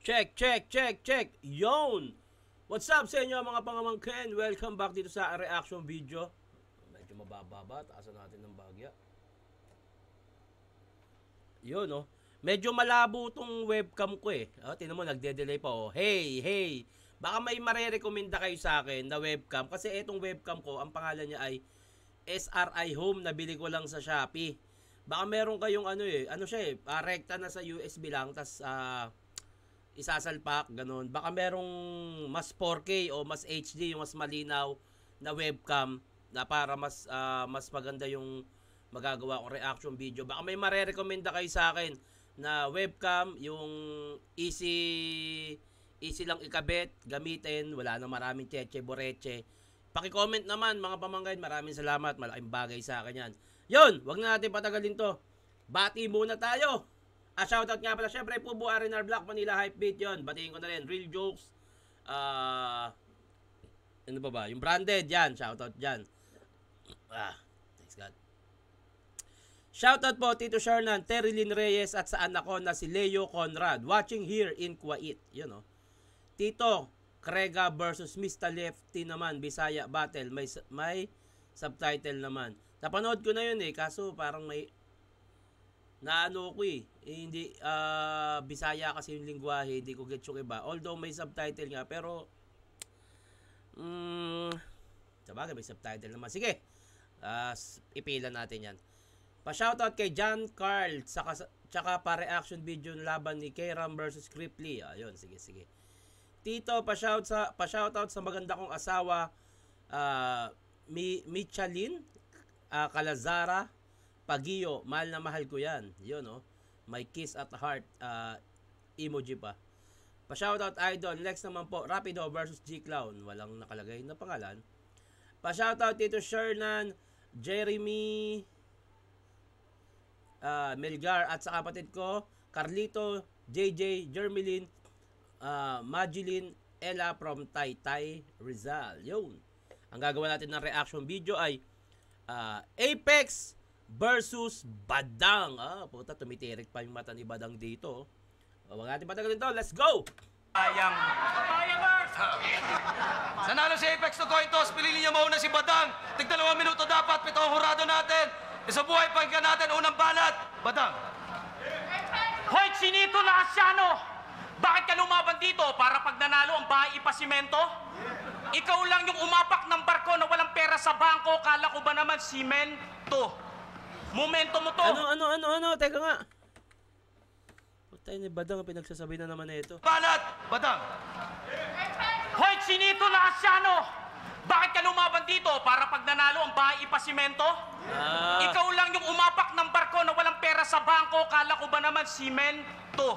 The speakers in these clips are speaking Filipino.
Check, check, check, check. Yon! What's up sa inyo mga pangamangkin? Welcome back dito sa reaction video. Medyo mababa ba? Taasan natin ng bagya. Yun, no? Medyo malabo tong webcam ko eh. Tingnan mo, nagde-delay pa. Hey, hey! Baka may marerekomenda kayo sa akin na webcam. Kasi etong webcam ko, ang pangalan niya ay SRI Home. Nabili ko lang sa Shopee. Baka meron kayong rekta na sa USB lang. Tas, isasalpak, ganun. Baka merong mas 4K o mas HD, yung mas malinaw na webcam na para mas maganda yung magagawa ko reaction video. Baka may marerekomenda kayo sa akin na webcam, yung easy lang ikabit, gamitin, wala na maraming cheche, boreche. Paki-comment naman mga pamangkin, maraming salamat, malaking bagay sa akin yan. Yun, wag na natin patagalin to. Bati muna tayo. Shoutout nga pala, syempre Pubo R&R Black Manila Hype Beat yun. Batiin ko na rin, Real Jokes. Ano ba? Yung branded, yan. Shoutout dyan. Thanks God. Shoutout po, Tito Shernan, Terilyn Reyes at sa anak ko na si Leo Conrad. Watching here in Kuwait. Yun o. Tito, Krega versus Mr. Lefty naman. Bisaya Battle. May subtitle naman. Napanood ko na yun eh. Kaso parang may naano ko hindi Bisaya kasi yung lingwahe, hindi ko get yung iba. Although may subtitle nga, pero sabagay may subtitle naman. Sige, ipilan natin yan. Pa-shoutout kay John Carl, tsaka pa-reaction video ng laban ni Kayram versus Cripply. Ayun, sige. Tito, pa-shoutout sa maganda kong asawa, Michalin Calazara Pagio, mahal na mahal ko yan. Yun, no? May kiss at heart emoji pa. Pa-shoutout idol. Next naman po, Rapido versus G-Clown. Walang nakalagay na pangalan. Pa-shoutout Tito Shernan, Jeremy Melgar at sa kapatid ko, Carlito, JJ, Jermelin, Magilin, Ella from Taytay, Rizal. Yun. Ang gagawa natin ng reaction video ay Apex versus Badang. Puta, tumitirik pa yung mata ni Badang dito. Huwag natin patagalin to. Let's go! Sayang. Sanalo si Apex to coin toss. Pili niya mauna si Badang. Tig 2 minuto dapat. 7 ang hurado natin. Isa buhay, pagka natin. Unang banat. Badang. Hoy, Chinito na Asyano! Bakit ka lumaban dito? Para pag nanalo ang bahay ipasimento? Ikaw lang yung umapak ng barko na walang pera sa bangko. Kala ko ba naman simento? Momento mo to. Ano? Teka nga. Putay ni Badang, pinagsasabi na naman na ito. Banat. Badang. Hoy, Chinito na Asyano! Bakit ka lumaban dito? Para pag nanalo ang bahay ipasimento? Ikaw lang yung umapak ng barko na walang pera sa bangko. Kala ko ba naman simento?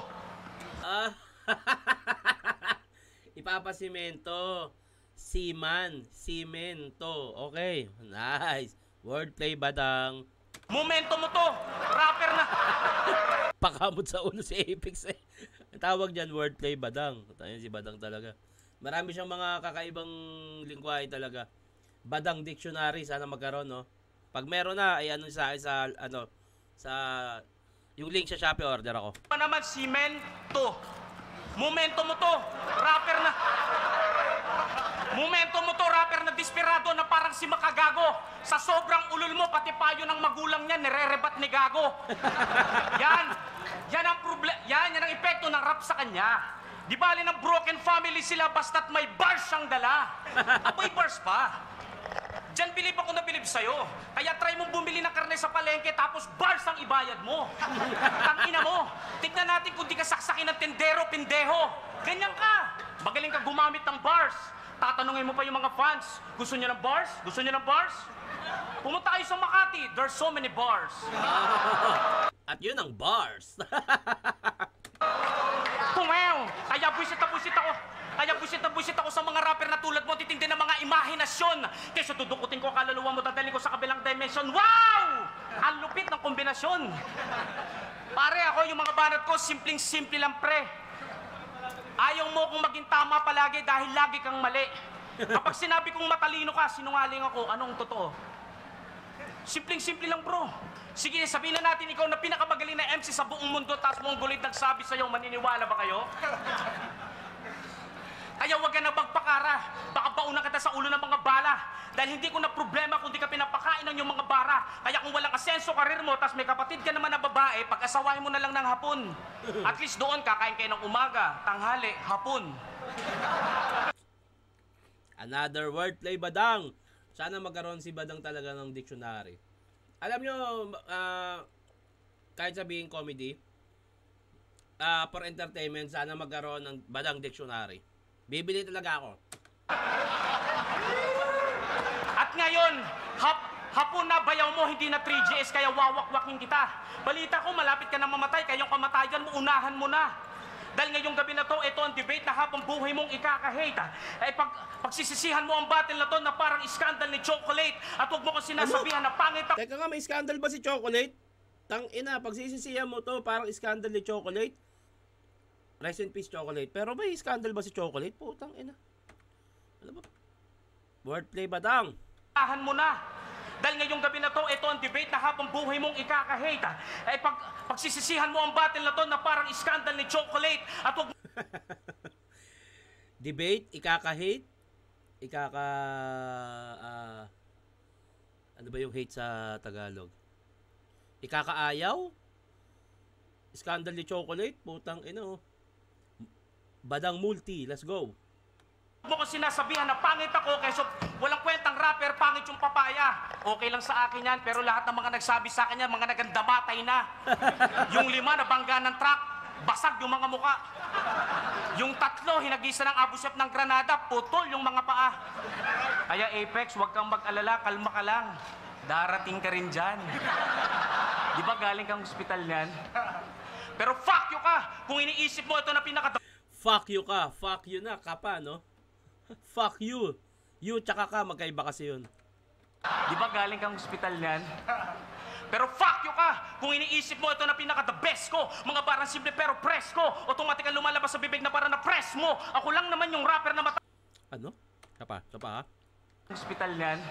Ipapasimento. Simento. Okay, nice. Wordplay, Badang. Momento mo to. Rapper na. Pakamot sa ulo si Apex eh. Tawag dyan, wordplay, Badang. Tayo si Badang talaga. Marami siyang mga kakaibang lingwahe talaga. Badang Dictionary, sana magkaroon, no? Pag meron na, ay ano sa yung link sa Shopee, order ako. Pa naman simento. Momento mo to. Rapper na. Momento mo to, rapper na desperado na parang si Makagago. Sa sobrang ulol mo, pati payo ng magulang niya, nire-rebat ni Gago. Yan ang problema. Yan ang epekto ng rap sa kanya. Di bali ng broken family sila basta't may bars siyang dala. Apoy bars pa. Diyan bilib ako na bilib sa'yo. Kaya try mong bumili ng karne sa palengke tapos bars ang ibayad mo. Tangina mo. Tignan natin kung di ka saksakin ng tendero, pindeho. Ganyan ka. Magaling ka gumamit ng bars. Tatanungin mo pa yung mga fans. Gusto niya ng bars? Gusto niya ng bars? Pumunta kayo sa Makati. There's so many bars. At yun ang bars. Tumew! Kaya buisit ako. Kaya buisit ako sa mga rapper na tulad mo. Titindi ng mga imahinasyon. Kaysa dudukutin ko kaluluwa mo, dadalhin ko sa kabilang dimension. Wow! Ang lupit ng kombinasyon. Pare, ako yung mga banat ko, simpleng-simple lang, pre. Ayaw mo kong maging tama palagi dahil lagi kang mali. Kapag sinabi kong matalino ka, sinungaling ako, anong totoo? Simpleng-simple lang, bro. Sige, sabihin na natin ikaw na pinakamagaling na MC sa buong mundo, tapos Mongoloid nagsabi sa'yo, maniniwala ba kayo? baka baunan kita sa ulo ng mga bala. Dahil hindi ko na problema kung di ka pinapakain ng iyong mga bara. Kaya kung walang asenso karir mo, tas may kapatid ka naman na babae, pag-asawahin mo na lang ng hapon. At least doon, kakain kayo ng umaga, tanghali, hapon. Another wordplay, Badang. Sana magkaroon si Badang talaga ng dictionary. Alam nyo, kahit sabihin comedy, for entertainment, sana magkaroon ng Badang dictionary. Bibili talaga ako. At ngayon, hapon na bayaw mo, hindi na 3GS, kaya wawak-wakin kita. Balita ko, malapit ka na mamatay, kayong kamatayan mo, unahan mo na. Dahil ngayong gabi na to, ito ang debate na habang buhay mong ikaka-hate. Pagsisisihan mo ang battle na to na parang scandal ni Chocolate at huwag mo ko sinasabihan na pangit ako. Teka nga, may scandal ba si Chocolate? Tang ina, pagsisisihan mo to, parang scandal ni Chocolate. Rest in peace, Chocolate. Pero may scandal ba si Chocolate? Putang ina. Ano ba? Wordplay, Badang. Unahan mo na. Dahil ngayong gabi na to, ito ang debate na habang buhay mong ikaka-hate. Pagsisisihan mo ang battle na to na parang scandal ni Chocolate at huwag Debate, ikaka-hate, ano ba yung hate sa Tagalog? Ikakaayaw? Scandal ni Chocolate? Putang ina, oh. Badang multi, let's go. mo ko sinasabihan na pangit ako kaysa walang kwentang rapper, pangit yung papaya. Okay lang sa akin yan, pero lahat ng mga nagsabi sa akin yan, mga nagandamatay na. Yung 5 nabangga ng truck, basag yung mga muka. Yung 3 hinagisa ng abusep ng granada, putol yung mga paa. Kaya Apex, huwag kang mag-alala, kalma ka lang. Darating ka rin dyan. Di ba galing kang hospital niyan? Pero fuck you ka kung iniisip mo ito na pinaka... Fuck you ka, fuck you na, kapa, no? Fuck you. You tsaka ka, magkaiba kasi yun. Di ba galing kang hospital niyan? Pero fuck you ka kung iniisip mo ito na pinaka the best ko. Mga barang simple pero press ko. Automatic ang lumalabas sa bibig na para na press mo. Ako lang naman yung rapper na mata... Ano? Kapa, ha? Hospital niyan.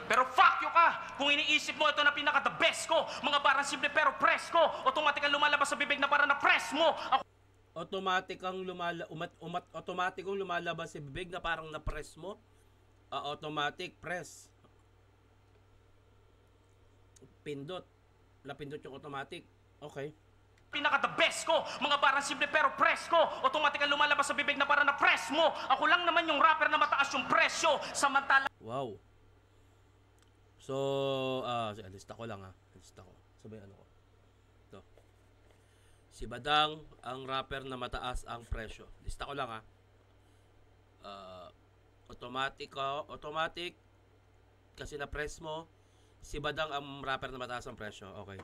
Pero fuck you ka kung iniisip mo ito na pinaka the best ko. Mga barang simple pero press ko. Automatic ang lumalabas sa bibig na para na press mo. Ako... Automatic ang lumalabas sa bibig na parang na-press mo. Automatic press. Pindot. Napindot yung automatic. Okay. Pinaka the best ko. Mga barang simple pero press ko. Automatic ang lumalabas sa bibig na para na press mo. Ako lang naman yung rapper na mataas yung presyo. Samantala... Wow. So, lista ko lang ha. Lista ko. Sabay ano ko. Ito. Si Badang, ang rapper na mataas ang presyo. Lista ko lang ha. Automatic. Kasi na-press mo. Si Badang ang rapper na mataas ang presyo. Okay.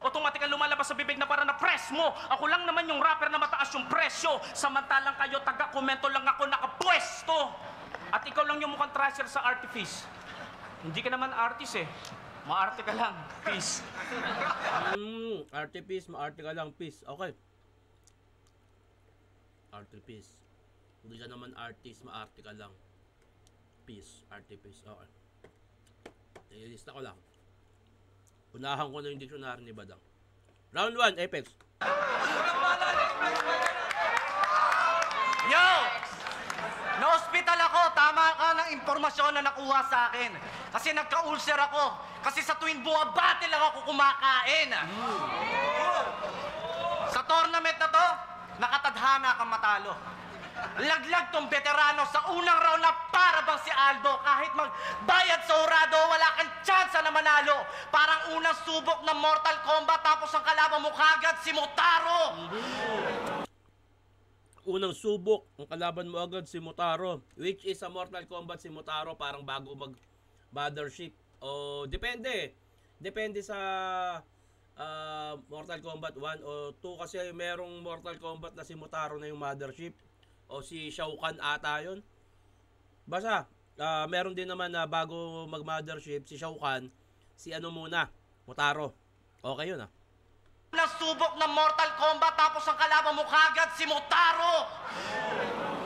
Automatic ang lumalabas sa bibig na para na press mo. Ako lang naman yung rapper na mataas yung presyo. Samantalang kayo, taga-komento lang ako nakapwesto. At ikaw lang yung mukhang trasher sa artifice. Hindi ka naman artist eh. Maarte ka lang. Peace. Artifice, maarte ka lang. Peace. Okay. Artifice. Hindi ka naman artist, maarte ka lang. Peace. Artifice. Okay. Ilista ko lang. Unahan ko na yung dictionary ni Badang. Round 1, Apex. Yo! Na-hospital ako, tama ka ng impormasyon na nakuha sa akin. Kasi nagka-ulcer ako. Kasi sa tuwing buwabate lang ako kumakain. Sa tournament na to, nakatadhana kang matalo. Laglag tong veterano sa unang round na para bang si Aldo. Kahit magbayad sa hurado, wala kang tsansa na manalo. Parang unang subok ng Mortal Kombat tapos ang kalaban mo kagad si Motaro. Unang subok, ang kalaban mo agad si Motaro. Which is sa Mortal Kombat si Motaro parang bago mag-mothership. O depende. Depende sa Mortal Kombat 1 o 2 kasi merong Mortal Kombat na si Motaro na yung mothership. O si Shao Kahn ata yun. Basta, meron din naman na bago mag-mothership si Shao Kahn, si ano muna, Motaro. Okay yun ah. Nasubok ng Mortal Kombat tapos ang kalaban mo kagad si Motaro.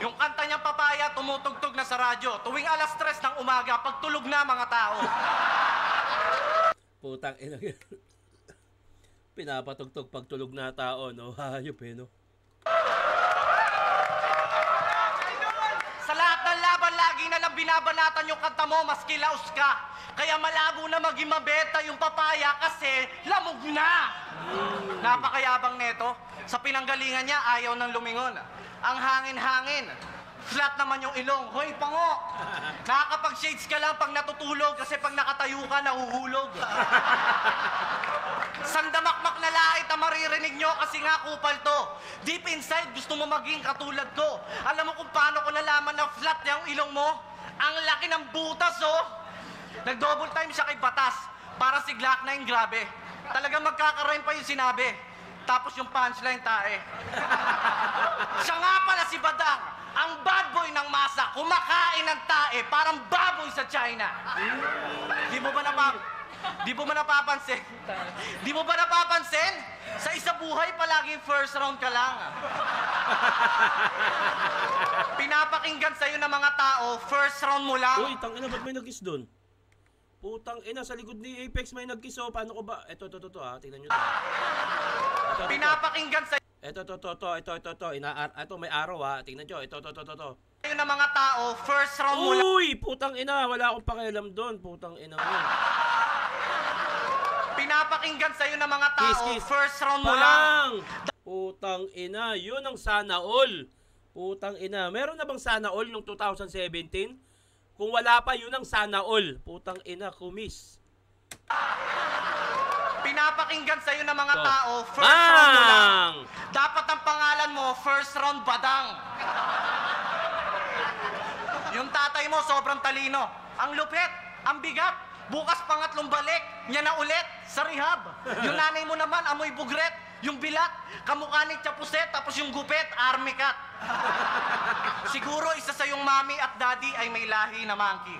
Yung kanta niyang Papaya tumutugtog na sa radyo. Tuwing 3:00 ng umaga, pagtulog na mga tao. Putang ina. Pinapatugtog pagtulog na tao, no? Hayop eh, no? binabanatan yung kanta mo, mas kilaos ka. Kaya malabo na maging mabenta yung papaya kasi lamog na. Napakayabang neto. Sa pinanggalingan niya, ayaw nang lumingon. Ang hangin-hangin. Flat naman yung ilong. Hoy, pango! Nakakapag-shades ka lang pag natutulog kasi pag nakatayo ka, nahuhulog. Sandamakmak na lait ang maririnig nyo kasi nga kupal to. Deep inside, gusto mo maging katulad ko. Alam mo kung paano ko nalaman na flat yung ilong mo? Ang laki ng butas, oh! Nag-double time siya kay Batas. Para si Glock 9, grabe. Talagang magkakarain pa yung sinabi. Tapos yung punchline, tae. Siya nga pala si Badang, ang bad boy ng masa, kumakain ng tae, parang baboy sa China. Di mo ba napapansin? Di mo ba napapansin? Sa isa buhay, palaging first round ka lang. Pinapakinggan sa'yo ng mga tao, first round mo lang. Uy, tangina, ba't may nag-kiss doon? Putang ina, sa likod ni Apex may nag-kiss, oh. Paano ko ba? Ito, tingnan nyo to. Ito. Pinapakinggan sa'yo Ito, ito, may araw, ha. Tingnan nyo, ito. ng mga tao, first round mo lang. Uy, putang ina, wala akong pakialam doon. Putang ina mo. Pinapakinggan sa'yo ng mga tao, Kiss. first round mo lang. Pang! Putang ina, yun ang sana all. Putang ina, meron na bang sana all nung 2017? Kung wala pa, yun ang sana all. Putang ina, kumis. Pinapakinggan sa'yo ng mga So, tao, first round mo lang. Bang! Dapat ang pangalan mo, first round Badang. Yung tatay mo, sobrang talino. Ang lupit, ang bigat. Bukas pangatlong balik, niya na ulit sa rehab. Yung nanay mo naman, amoy bugret. Yung bilat, kamukha ni Chapuset, tapos yung gupit, army cat. Siguro isa sa yung mami at daddy ay may lahi na monkey.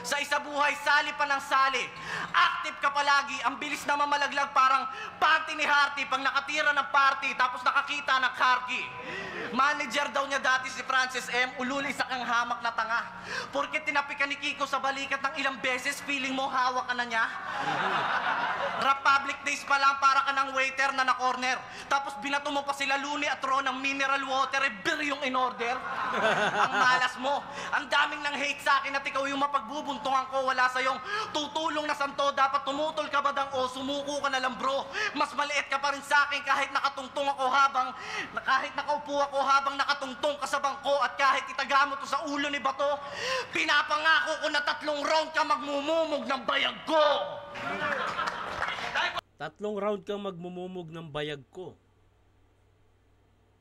Sa isa buhay, sali pa ng sali. Active ka palagi, ang bilis na mamalaglag parang panty ni Harty pag nakatira ng party tapos nakakita ng Karki. Manager daw niya dati si Francis M. Ululi sa kang hamak na tanga. Porket tinapi ka ni Kiko sa balikat ng ilang beses, feeling mo hawak ka na niya. Republic Days pa lang para ka ng waiter na na-corner. Tapos binato mo pa sila Luni at Ron ng mineral water, biryong in order. Ang malas mo. Ang daming nang hate sa akin at ikaw yung mapagbubuntungan ko. Wala sa'yong tutulong na santo. Dapat tumutol ka Badang o sumuko ka na lang bro. Mas maliit ka pa rin sa akin kahit nakatungtong ako kahit nakaupo ako habang nakatungtong ka sa bangko at kahit itaga mo to sa ulo ni Bato, pinapangako ko na 3 round ka magmumumog ng bayag ko. 3 round kang magmumumog ng bayag ko.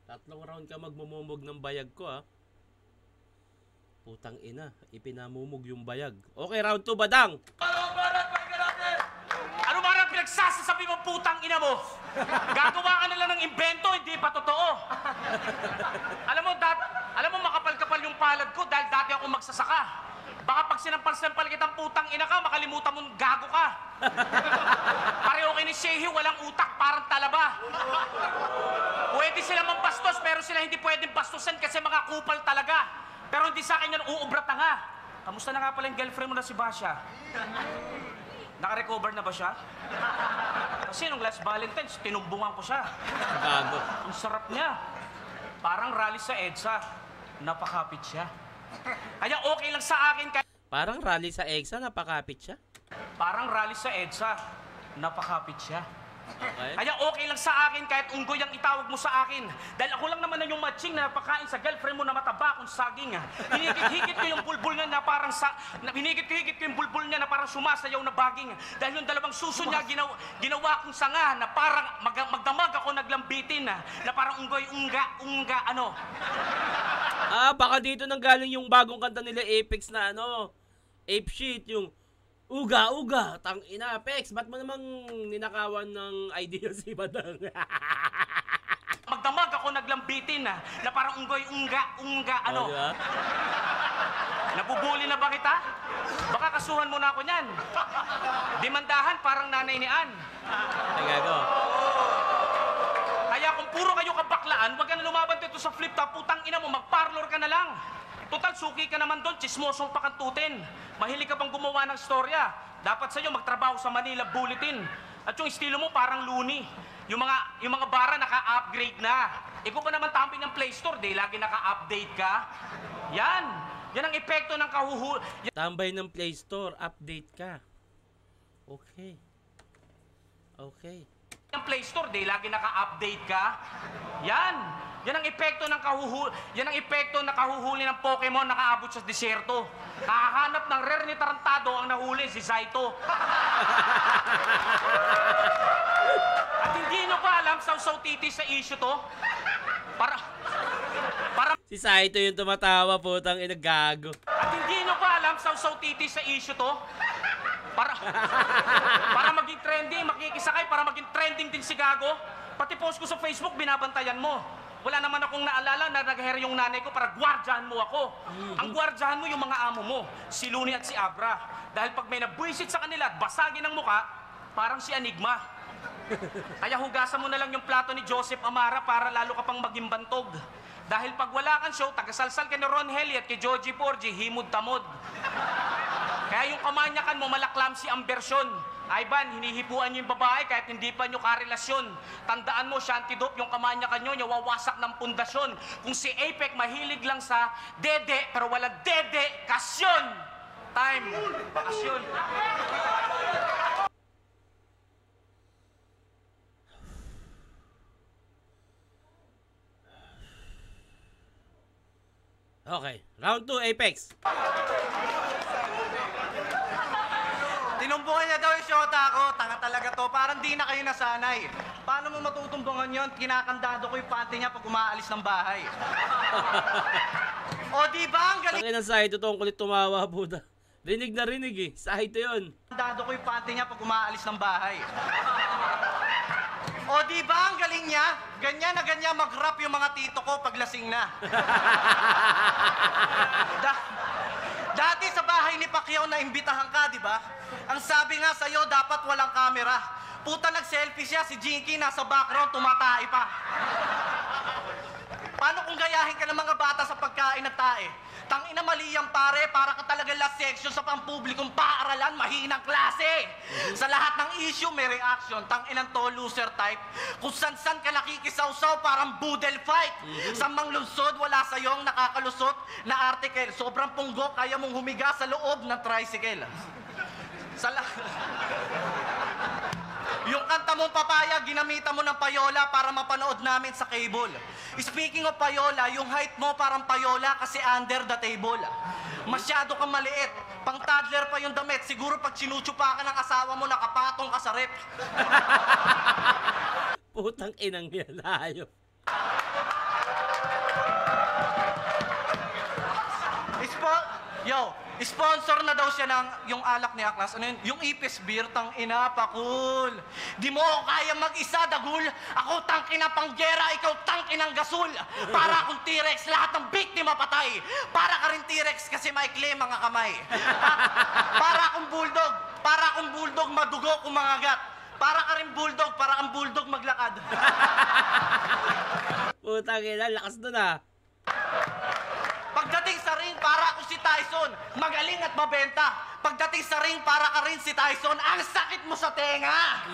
3 round ka magmumumog ng bayag ko, ha. Putang ina, ipinamumog yung bayag. Okay, round 2, Badang. Ano ba ang pinagsasasabi mo, putang ina mo? Gagawa ka na lang ng imbento, hindi pa totoo. Alam mo, makapal-kapal yung palad ko dahil dati ako magsasaka. Baka pag sinampal-sampal kitang putang ina ka, makalimutan mong gago ka. Pareho kay ni Shehi, walang utak, parang talaba. Pwede sila mambastos, pero sila hindi pwedeng bastusan kasi mga kupal talaga. Pero hindi sa akin yan uubrat na nga. Kamusta na nga pala yung girlfriend mo na si Basha? Naka-recover na ba siya? Kasi nung last Valentine's, tinumbungan ko siya. Gago. Ang sarap niya. Parang rally sa EDSA. Napakapit siya. Kaya okay lang sa akin kahit... Parang rally sa EXA, napakapit siya. Parang rally sa EDSA. Napakapit siya. Okay. Kaya okay lang sa akin kahit unggoy ang itawag mo sa akin. Dahil ako lang naman na yung matching na pakain sa girlfriend mo na mataba kung saging. Hinigit-higit ko yung bulbul niya na parang hinigit-higit ko yung bulbul niya na parang sumasayaw na baging. Dahil yung dalawang suso niya ginawa kong sanga na parang magdamag ako naglambitin na parang unggoy, unga, ano. Baka dito nang galing yung bagong kanta nila Apex na Ape Shit, yung Uga, tang ina, Pex, ba't mo namang ninakawan ng idea si Badang? Magdamag ako naglambitin na parang unggoy, unga, ano. Diba? Nabubuli na ba kita? Baka kasuhan mo na ako niyan. Demandahan parang nanay ni Ann. Ay, gago. Kaya kung puro kayo kabaklaan, wag ka na lumaban dito sa flip top, putang ina mo, mag-parlor ka na lang. Total, suki ka naman doon, chismosong pakantutin. Mahilig ka bang gumawa ng storya? Dapat sa'yo magtrabaho sa Manila Bulletin. At yung estilo mo parang Looney. Yung mga bara naka-upgrade na. Ikaw pa naman tamping ng Play Store, di lagi naka-update ka. Yan. Yan ang epekto ng Tambay ng Play Store, update ka. Okay. Okay. Yung Play Store, di lagi naka-update ka. Yan. Yan ang epekto ng kahuhuli ng Pokemon nakaabot sa disyerto. Nakahanap ng rare ni Tarantado ang nahuli, si Saito. At hindi nyo pa alam, sausaw titi sa issue to. Para Si Saito yung tumatawa, putang ina, gago. At hindi nyo pa alam, sausaw titi sa issue to. Para maging trending, makikisakay, para maging trending din si Gago. Pati post ko sa Facebook, binabantayan mo. Wala naman akong naalala na nag-hair yung nanay ko para gwardyahan mo ako. Ang gwardyahan mo yung mga amo mo, si Looney at si Abra. Dahil pag may nabwisit sa kanila at basagin ang muka, parang si Enigma. Kaya hugasan mo na lang yung plato ni Joseph Amara para lalo ka pang maging bantog. Dahil pag wala kang show, tagasalsal ka ni Ron Helly at kay Joji Porgy, himod-tamod. Kaya yung kamanyakan mo, malaklamsi ang bersyon. Ivan, hinihipuan niyo yung babae kahit hindi pa niyo karelasyon. Tandaan mo, Shanty Dope, yung kamanyakan niyo, nawawasak ng pundasyon. Kung si Apek mahilig lang sa dede, pero wala dede, kasyon! Time, bakasyon. Okay. Round 2, Apex. Tinumbungan niya daw yung shota ko. Tanga talaga to. Parang di na kayo nasanay. Paano mo matutumbungan yon? Kinakandado ko yung panty niya pag umaalis ng bahay. O di ba ang galing? Ang ina Saito to, ang kulit tumawa, puta. Rinig na rinig eh. Saito yun. Dado ko yung panty niya pag umaalis ng bahay. O di ba ang galing niya? Ganyan na ganyan mag-rap yung mga tito ko pag lasing na. Dati sa bahay ni Pacquiao na imbitahan ka, di ba? Ang sabi nga sa'yo, dapat walang camera. Puta, nag-selfie siya, si Jinky nasa background, tumatay pa. Paano kung gayahin ka ng mga bata sa pagkain at tae? Tangina, mali yan pare, para ka talaga last section sa pampublikong paaralan, mahinang klase. Sa lahat ng issue, may reaction. Tanginang to, loser type. Kung san-san ka nakikisawsaw, parang boodle fight. Sa manglungsod, wala sa'yong nakakalusot na article. Sobrang punggo, kaya mong humiga sa loob ng tricycle. Yung kanta mong Papaya, ginamitan mo ng payola para mapanood namin sa cable. Speaking of payola, yung height mo parang payola kasi under the table. Masyado kang maliit. Pang toddler pa yung damit. Siguro pag sinutsupa ka ng asawa mo, nakapatong ka sa rep. Putang inang yan, ayop. Sponsor na daw siya ng yung alak ni Aklas. Ano yun? Yung Ipis beer, tang ina, pakul. Di mo ako kaya mag-isa, dagul. Ako tangkina panggera, ikaw tangkinang gasul. Para akong T-Rex, lahat ng biktima patay. Para ka rin T-Rex kasi maikli mga kamay. Para akong bulldog, madugo kumangagat. Para ka rin bulldog, para kang bulldog maglakad. Putang ina, lakas doon ah. Pagdating sa ring, para ako si Tyson, magaling at mabenta. Pagdating sa ring, para ka rin si Tyson, ang sakit mo sa tenga.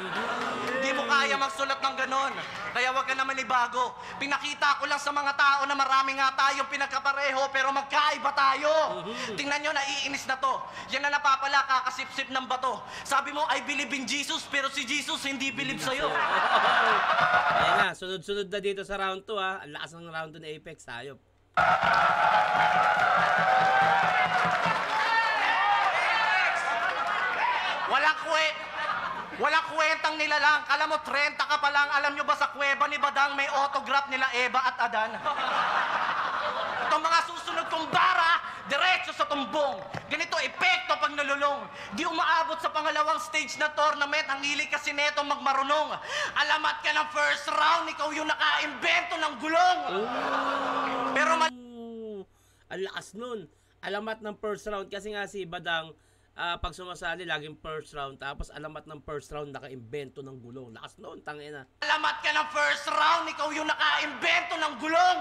Hindi mo kaya magsulat ng ganon. Kaya wag ka naman ibago. Pinakita ko lang sa mga tao na marami nga tayong pinagkapareho, pero magkaiba tayo. Tingnan nyo, naiinis na to. Yan na napapala, kakasip-sip ng bato. Sabi mo, I believe in Jesus, pero si Jesus hindi believe sa'yo. Ayan na, sunod-sunod na dito sa round 2 ha. Ang lakas ng round 2 na Apex, ayop. Walang kwentang nilalang. Alam mo, 30 ka pa lang. Alam nyo ba sa kuweba ni Badang may autograph nila Eva at Adan? Itong mga susunod kong bara, diretso sa tumbong. Ganito, epekto pag nalulong. Di umaabot sa pangalawang stage na tournament, ang hilig kasi neto magmarunong. Alamat ka ng first round, ikaw yung naka-invento ng gulong. Pero ang lakas nun. Alamat ng first round kasi nga si Badang pag sumasali laging first round, tapos alamat ng first round naka-invento ng gulong. Lakas nun, tangina. alamat ka ng first round, ikaw yung naka-invento ng gulong.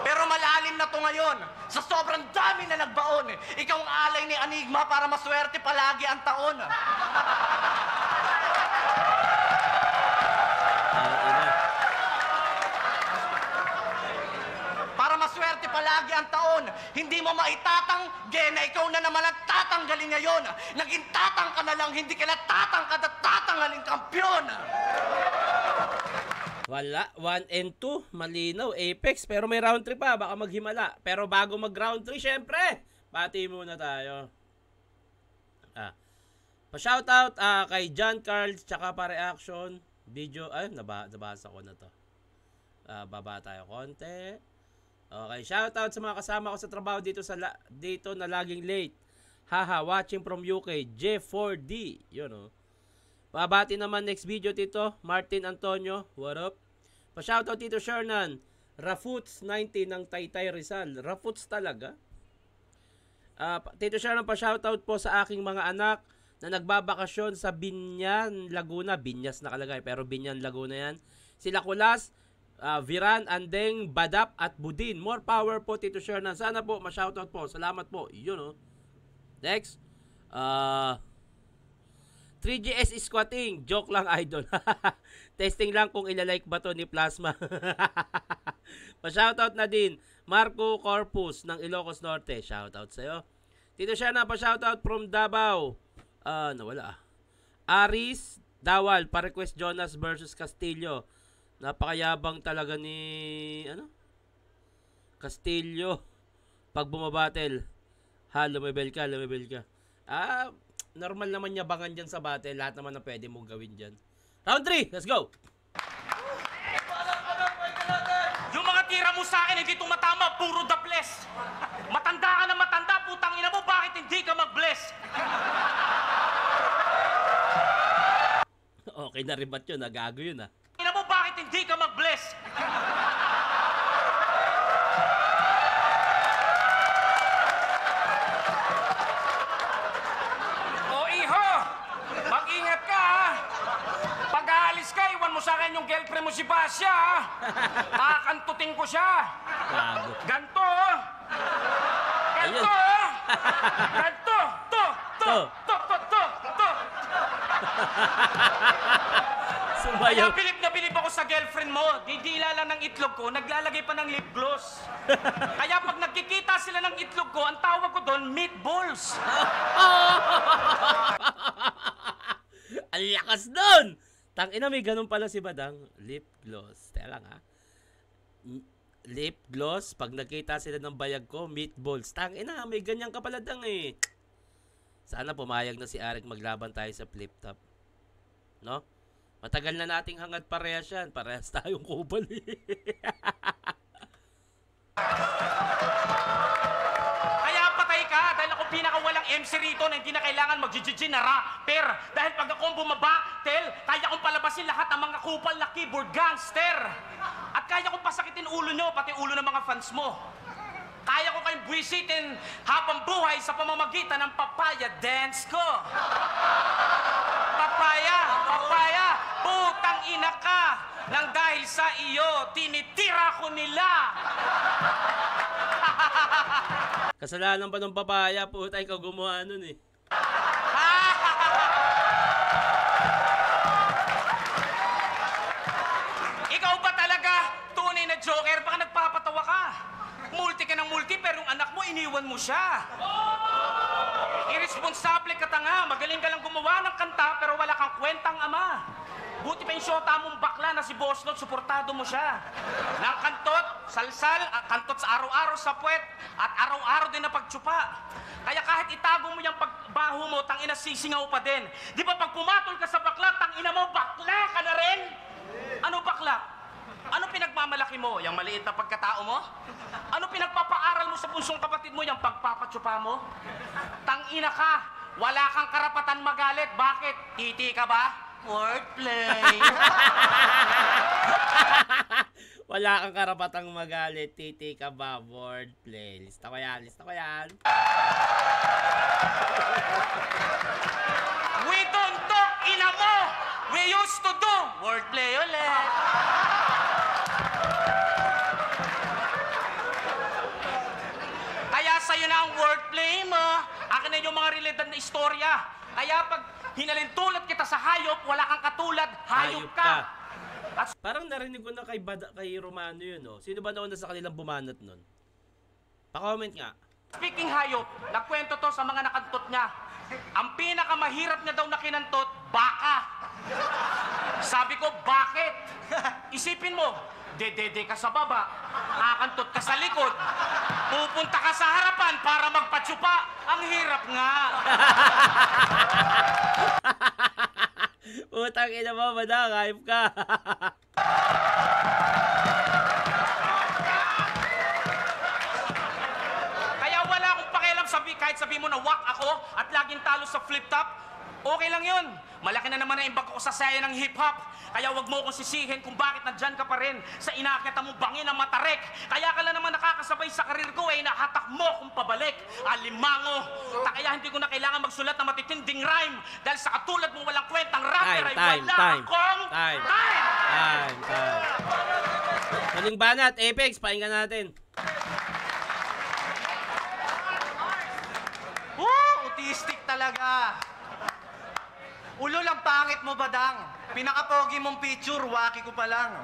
Pero malalim na to ngayon. Sa sobrang dami na nagbaon, ikaw ang alay ni Enigma para maswerte palagi ang taon. maswerte palagi ang taon. Hindi mo maitatanggi na ikaw na naman ang tatanggalin ngayon. Naging tatang ka na lang, hindi ka na tatangkad at tatanggalin kampiyon. Wala, 1 and 2, malinaw, Apex, pero may round 3 pa, baka maghimala. Pero bago mag round 3, syempre, pati muna tayo. Pa-shoutout kay John Carl, tsaka pa-reaction, video, nabasa ko na to. Baba tayo konti. Okay, shoutout sa mga kasama ko sa trabaho dito na laging late. Haha, watching from UK, J4D, yun o. Babati naman next video Tito Martin Antonio, what up? Pa-shoutout Tito Shernan, Rafuts 90 ng Taytay Rizal. Rafuts talaga? Tito Shernan, pa-shoutout po sa aking mga anak na nagbabakasyon sa Binyan, Laguna. Binyas nakalagay, pero Binyan, Laguna yan. Sila Kulas, Viran, Andeng, Badap at Budin. More power po Tito Shernan. Sana po ma-shoutout po. Salamat po. Yun o. Next. 3GS squatting. Joke lang, idol. Testing lang kung ilalike ba to ni Plasma. Pa-shoutout na din. Marco Corpus ng Ilocos Norte. Shoutout sa'yo. Tito Shana, pa-shoutout from Davao. Nawala. Aris Dawal, pa-request Jonas versus Castillo. Napakayabang talaga ni Castillo. Pag bumabattle. Lumibel ka. Normal naman yabangan dyan sa battle. Lahat naman na pwede mong gawin dyan. Round 3, let's go! Yung mga tira mo sa akin, hindi tumatama, puro the bless. Matanda ka na matanda, putang ina mo, bakit hindi ka mag-bless? Okay na rin ba't yun? Nagago yun Ina mo, bakit hindi ka mag-bless? Mag-ingat ka, ha? Pag aalis ka, iwan mo sa akin yung girlfriend mo si Basya, ha? Kakantutin ko siya. Gago. Ganto, oh. Ganto, oh. Ganto. To. Sumayaw. Kaya bilib na bilib ako sa girlfriend mo. Didila lang ng itlog ko, naglalagay pa ng lip gloss. Kaya pag nagkikita sila ng itlog ko, ang tawag ko doon, meatballs. Ang lakas doon! Tangina, may ganun pala si Badang. Lip gloss. Teka lang lip gloss. Pag nakita sila ng bayag ko, meatballs. Tangina, may ganyan ka pala dang eh. Sana pumayag na si Arik maglaban tayo sa flip top. No? Matagal na nating hangat parehas yan. Parehas tayong kubal eh. Kaya patay ka dahil ako pinakawalang MC rito na hindi na kailangan mag-GGG na rapper. Dahil pag akong bumabatel, kaya kong palabasin lahat ng mga kupal na keyboard gangster. At kaya kong pasakitin ulo nyo, pati ulo ng mga fans mo. Kaya ko kayong buwisitin habang buhay sa pamamagitan ng papaya dance ko. Papaya, putang ina ka. Nang dahil sa iyo, tinitira ko nila. Kasalanan pa ng papaya, puta, ikaw gumawa nun eh. Ikaw ba talaga tunay na joker? Baka nagpapatawa ka. Multi ka ng multi, pero yung anak mo, iniwan mo siya. Irresponsable ka tanga. Magaling ka lang gumawa ng kanta, pero wala kang kwentang ama. Buti pa yung syota mong bakla na si Boslot, suportado mo siya. Nang kantot, salsal, kantot sa araw-araw sa puwet, at araw-araw din na pagtsupa. Kaya kahit itago mo yung pagbaho mo, tangina sisingaw pa din. Di ba pag pumatol ka sa bakla, tangina mo, bakla ka na rin? Ano bakla? Ano pinagmamalaki mo? Yung maliit na pagkatao mo? Ano pinagpapaaral mo sa punsong kapatid mo? Yung pagpapatsupa mo? Tangina ka! Wala kang karapatan magalit. Bakit? Titi ka ba? Wordplay. Wala kang karapatang magalit. Titi ka ba? Wordplay. Lista ko yan. We don't talk, ina mo! We used to do wordplay ulit. Kaya sa'yo na ang wordplay mo. Akin na yung mga related na istorya. Kaya pag hinalintulad kita sa hayop, wala kang katulad, hayop ka. Parang narinig ko na kay Romano yun, no? Sino ba nauna sa kanilang bumanat nun? Pa-comment nga. Speaking hayop, nagkwento to sa mga nakantot niya. Ang pinakamahirap niya daw na kinantot, baka. Sabi ko, bakit? Isipin mo, dedede ka sa baba, kakantot ka sa likod, pupunta ka sa harapan para magpatsupa. Ang hirap nga. Utang ina mo, Badang, hype ka. Kaya wala akong pakialam kahit sabi mo na wak ako at laging talo sa flip-top, okay lang yun. Malaki na naman na imbag ko sa saya ng hip-hop. Kaya wag mo akong sisihin kung bakit nandyan ka pa rin sa inaakita mong bangin ng matarek. Kaya ka lang naman nakakasabay sa karir ko nahatak mo kung pabalik. Alimango. Kaya hindi ko na kailangan magsulat ng matitinding rhyme dahil sa katulad mong walang kwentang rapper ay wala akong time. Maling banat, Apex, pakinggan natin. Autistic talaga. Ulo lang pangit mo, Badang. Pinakapogi mong picture, waki ko pa lang.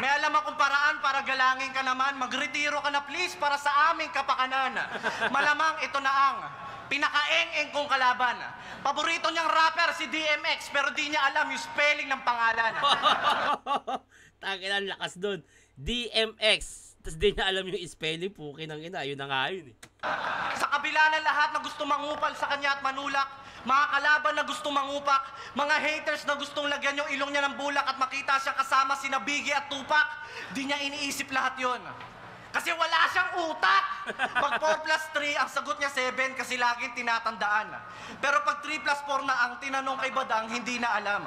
May alam akong paraan para galangin ka naman. Magretiro ka na please para sa aming kapakanan. Malamang ito na ang pinakaeng-eng kong kalaban. Paborito niyang rapper si DMX pero di niya alam yung spelling ng pangalan. Tangin ang lakas doon. DMX. Tapos di niya alam yung spelling. Pukin ang ina. Yun na nga yun eh. Sa kabila ng lahat na gusto mangupal sa kanya at manulak, mga kalaban na gusto mangupak, mga haters na gustong lagyan yung ilong niya ng bulak at makita siya kasama sina Biggie at Tupac, di niya iniisip lahat yon. Kasi wala siyang utak! Pag 4 plus 3, ang sagot niya 7 kasi laging tinatandaan. Pero pag 3 plus 4 na ang tinanong kay Badang, hindi na alam.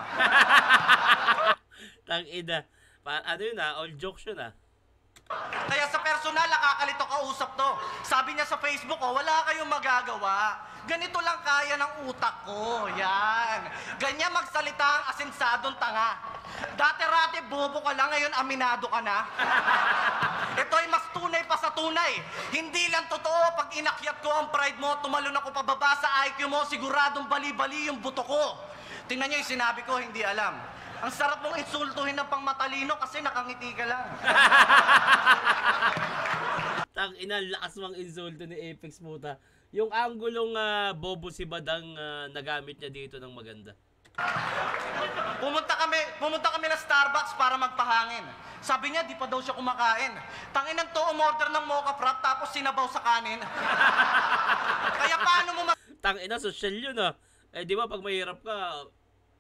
Tangina. Ano yun all jokes yun Kaya sa personal, nakakalito kausap to. Sabi niya sa Facebook, wala kayong magagawa. Ganito lang kaya ng utak ko. Yan. Ganyan magsalita ang asensadong tanga. Dati-rati, bobo ka lang, ngayon aminado ka na. Ito'y mas tunay pa sa tunay. Hindi lang totoo pag inakyat ko ang pride mo, tumalon ako pababa sa IQ mo, siguradong bali-bali yung buto ko. Tingnan niyo yung sinabi ko, hindi alam. Ang sarap mong insultuhin ng pangmatalino kasi nakangiti ka lang. Tangina, lakas mang insulto ni Apex puta. Yung anggulong bobo si Badang nagamit niya dito ng maganda. Pumunta kami na Starbucks para magpahangin. Sabi niya, di pa daw siya kumakain. Tanginan to, umorder ng mocha frap tapos sinabaw sa kanin. Kaya paano mo Tangina, social yun di ba pag mahirap ka,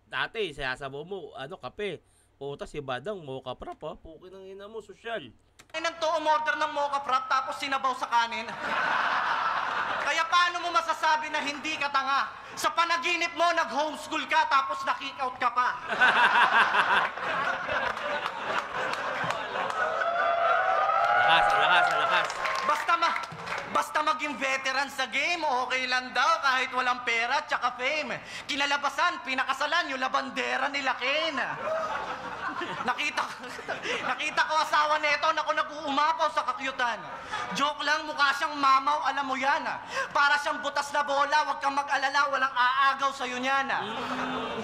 dati, sayasabaw mo, kape. Puta, si Badang, mocha frap Pukin ang ina mo, social. Tanginan to, umorder ng mocha frap tapos sinabaw sa kanin. Kaya paano mo masasabi na hindi ka tanga? Sa panaginip mo, nag-homeschool ka tapos na-kick out ka pa. Lakas. Basta maging veteran sa game, okay lang daw kahit walang pera tsaka fame. Kinalabasan, pinakasalan yung labandera nila Kane. Nakita ko asawa nito na nag-uumapaw sa kakyutan. Joke lang, mukha siyang mamaw, alam mo yan. Para siyang butas na bola, huwag kang mag-alala, walang aagaw sa'yo niyan.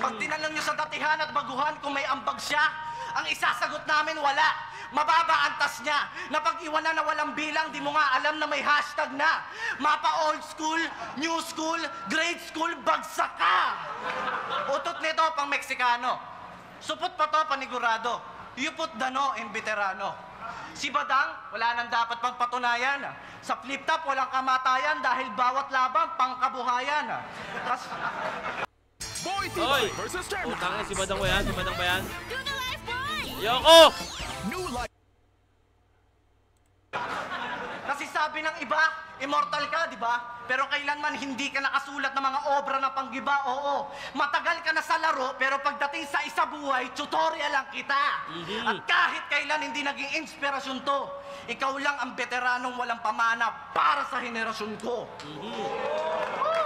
Pag tinanong niyo sa datihan at baguhan kung may ambag siya, ang isasagot namin wala. Mababa ang tas niya. Napag-iwanan na walang bilang, di mo nga alam na may hashtag na. Mapa old school, new school, grade school, bagsak ka. Utot nito pang Meksikano. Supot pa to panigurado. You put dano in veterano. Si Badang, wala nang dapat pang patunayan. Sa flip-top, walang kamatayan dahil bawat laban, pangkabuhayan. Boy Oy! versus Termite. Putang si Badang ba yan? Si Badang ba yan? Do the life, boy! Yoko! New life. Kasi sabi ng iba, immortal ka, di ba? Pero kailanman hindi ka nakasulat ng mga obra na panggiba, oo. Matagal ka na sa laro, pero pagdating sa isa buhay, tutorial lang kita. At kahit kailan hindi naging inspirasyon to, ikaw lang ang veteranong walang pamana para sa henerasyon ko.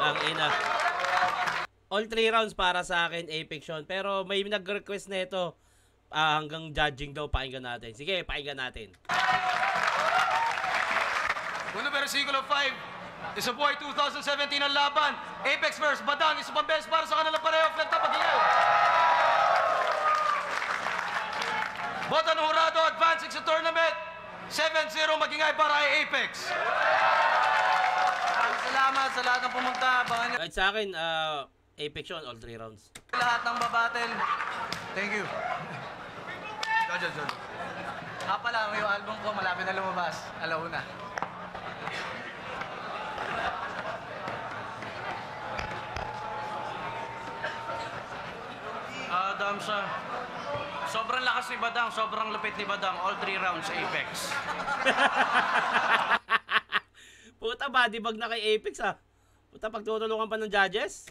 Ang ina. All 3 rounds para sa akin, Apex yun. Pero may nag-request na ito. Hanggang judging daw, pakinggan natin. Sige, pakinggan natin. Unang versikulo 5. Isa buhay 2017 ang laban. Apex versus Badang. Isa pang best para sa kanila pareho. Flagta pag-ingay. Bota ng Hurado advancing sa tournament. 7-0 magingay para kay Apex. Maraming salamat sa lahat ng pumunta. Abangan nyo Kahit sa akin, Apex yun, all 3 rounds. lahat ng babattle. Thank you. Jojo. Pala, yung album ko malapit na lumabas. Alauna. Damsa. Sobrang lakas ni Badang, sobrang lupit ni Badang. All 3 rounds, Apex. Puta, body bag na kay Apex ah. Puta, pagtutulungan pa ng judges.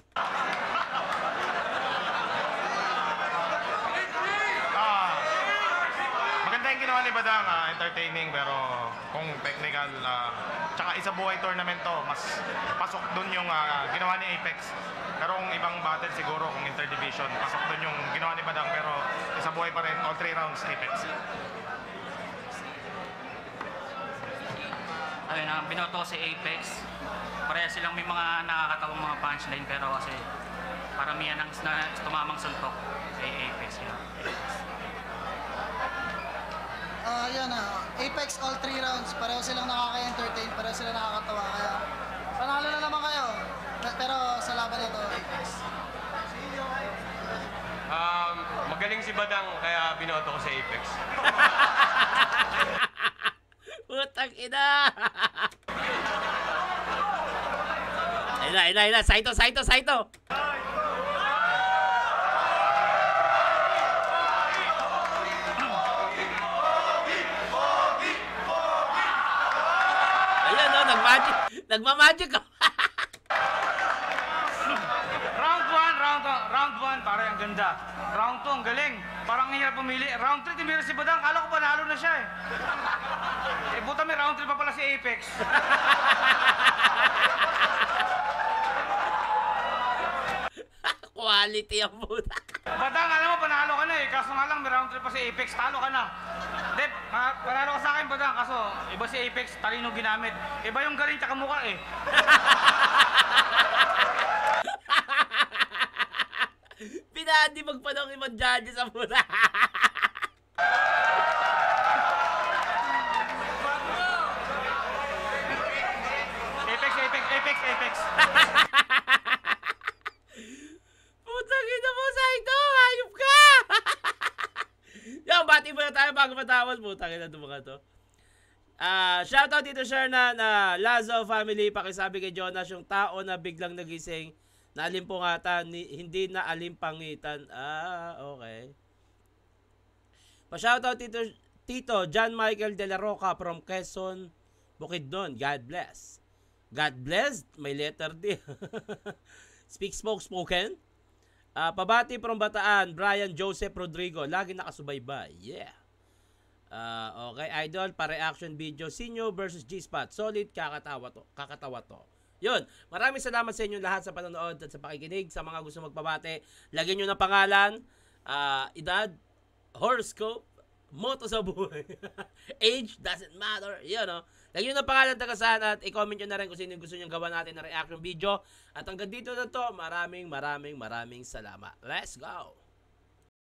Maganda yung ginawa ni Badang, entertaining pero kung technical, tsaka isa buhay tournament to, mas pasok dun yung ginawa ni Apex. Pero kung ibang battle siguro, kung interdivision, pasok dun yung ginawa ni Badang pero isa buhay pa rin, all 3 rounds Apex. Ayun, binoto ko si Apex. Pareha silang may mga nakakatawang mga punchline pero kasi paramihan ang tumamang suntok kay Apex. Yun. Yan Apex all 3 rounds, pareho silang nakaka-entertain, pareho silang nakakatawa, kaya panalo na naman kayo. Pero sa laban na to, Apex. Magaling si Badang, kaya binoto ko si Apex. Putang ina! Ina. Saito. Ayan o, nagmamagic ka. Round 1, pare ang ganda. Round 2, ang galing. Parang hirap pumili. Round 3, timira si Badang. Kala ko panalo na siya eh. Buta may round 3 pa pala si Apex. Quality ang puta. Badang, alam mo, panalo ka na eh. Kaso nga lang, may round 3 pa si Apex. Talo ka na. Hindi, panalo ka sa akin, Badang. Kaso, iba si Apex, talino ginamit. Iba yung galing tsaka mukha eh. Pinadibag pa ng ibang judges ang puta. Apex. Putang ina mo, Saito! Hayop ka! Yan, bati muna tayo bago matawad. Putang ina ito mga to. Shoutout dito, share na Lazo family. Pakisabi kay Jonas, yung tao na biglang nagising, naalimpungatan, hindi na alimpangitan. Okay. Pa-shoutout Tito John Michael De La Roca from Quezon, Bukidnon. God bless. God bless, may letter D. Speak spoken. Pabati from Bataan, Brian Joseph Rodrigo, lagi nakasubaybay. Yeah. Okay, idol, pa-reaction video, Sinyo versus G-Spot. Solid, kakatawa to. Yun, maraming salamat sa inyo lahat sa panonood at sa pakikinig. Sa mga gusto magpabate, lagyan nyo ng pangalan, edad, horoscope, moto sa buhay. Age doesn't matter. Yun, no? Lagyan nyo ng pangalan, tagasan, at i-comment nyo na rin kung sino yung gusto nyo gawa natin na reaction video. At hanggang dito na to, maraming salamat. Let's go!